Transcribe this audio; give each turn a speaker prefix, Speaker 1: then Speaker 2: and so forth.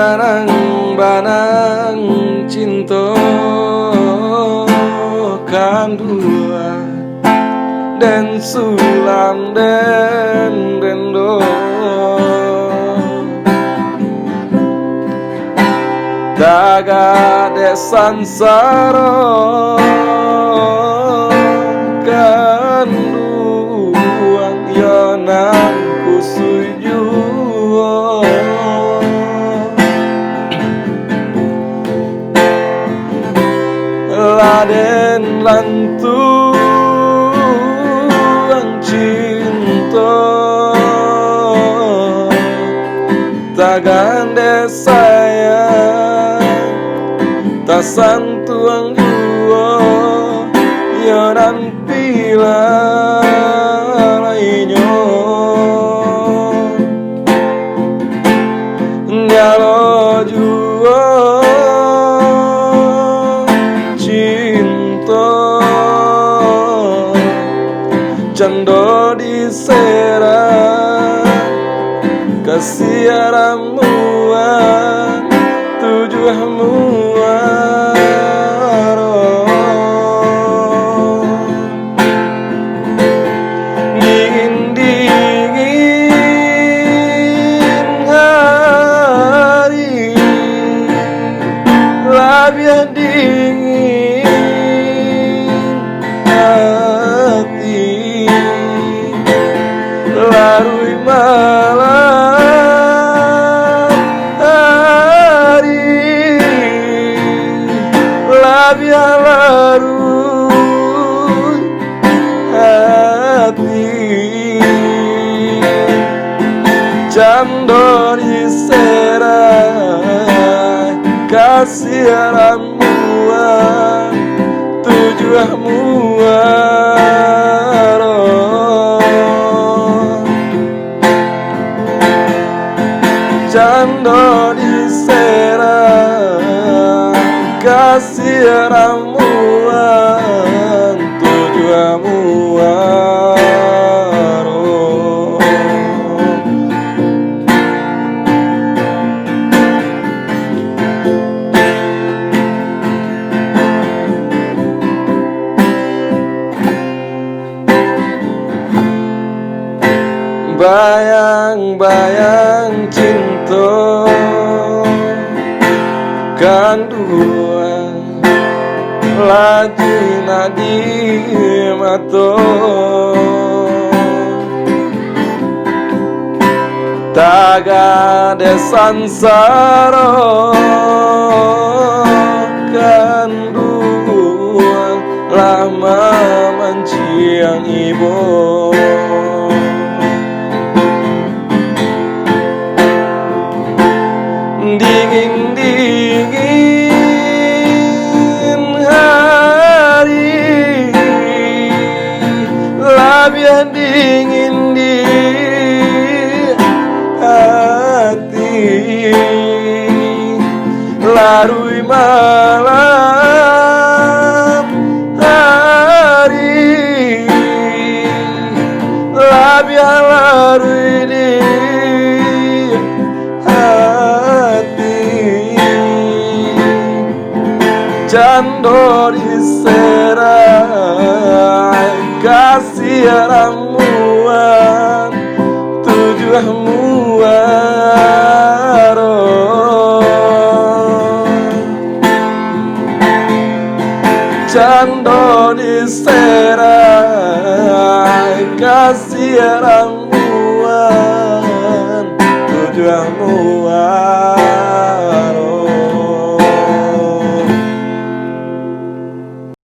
Speaker 1: banang-banang cinta kandua dan sulam dan rendo daga desan saro kanduang yonan kusuju laden lantuang cinta tagande sayang tasan tuang jua yonan pila lainyo nyalo jua cinta cando diserang kasih ramuan tujuh muaro dingin hari labia dingin hati larui malam hari labia larui hati cando diserai kasih ramuan tujuh muaro cando diserai kasih ramuan tujuh muaro bayang-bayang cinta kandua lagi nadi mato taga desan saro kandua lama manciang ibu dingin hari labia dingin di hati larui malam hari labia larui di cando diserai kasih ramuan tujuh muaro cando diserai kasih ramuan tujuh muaro